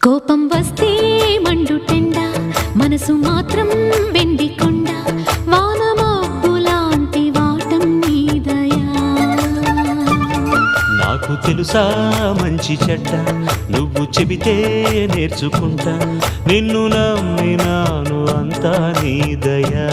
కోపం వస్తే మండుటెండ, మనసు మాత్రం వెండి కొండ, వాన మబ్బులాంటి వాటం నీ దయా. నాకు తెలుసా మంచి చెడ్డ, నువ్వు చెబితే నేర్చుకుంటా, నిన్ను నమ్మినాను అంతా నీ దయా.